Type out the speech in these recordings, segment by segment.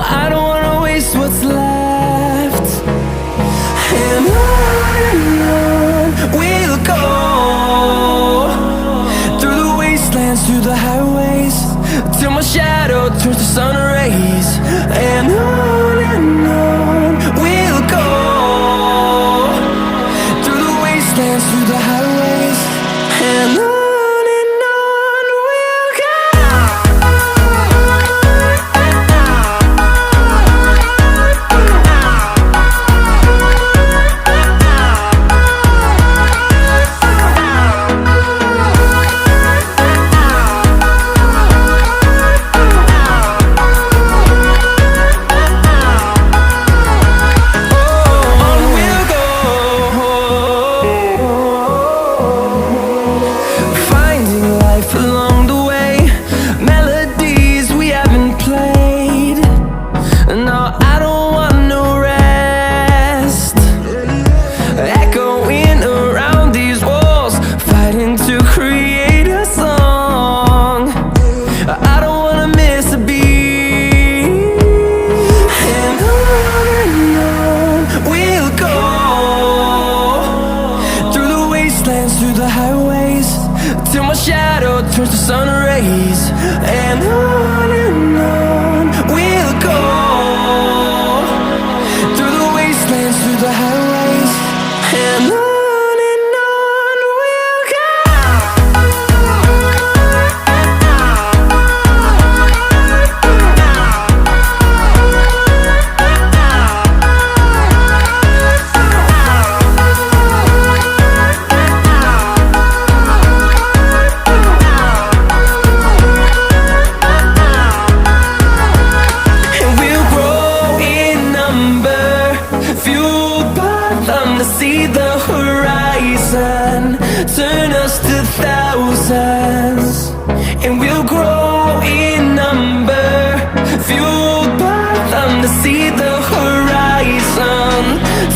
I don't wanna waste what's left. And on we'll go, through the wastelands, through the highways, till my shadow turns to sun rays. And on we'll go, through the wastelands, through the highways, and on. Through the highways, till my shadow turns to sun rays. And on we'll go, through the wastelands, through the highways, and on we'll go. See the horizon turn us to thousands, and we'll grow in number, fueled by them. To see the horizon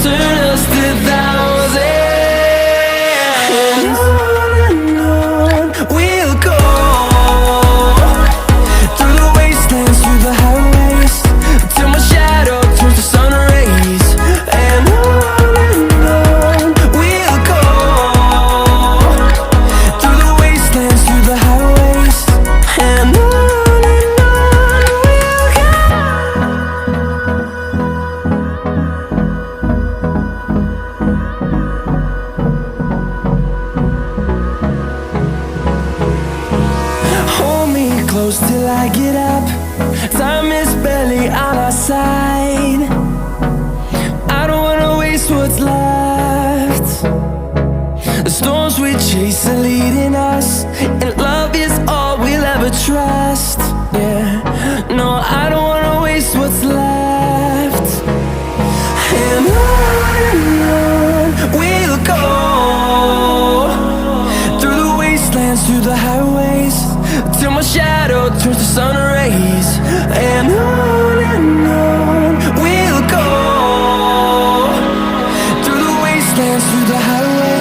turn us to thousands, and on we'll go, through the wastelands, through the highways, till my shadow turns to sun rays. And close till I get up, time is barely on our side. I don't wanna waste what's left. The storms we chase are leading us, and love is all we'll ever trust. Yeah, no, I don't wanna waste what's left. And on we'll go, through the wastelands, through the highways, till my shadow turns to sun rays. And on we'll go, through the wastelands, through the highways.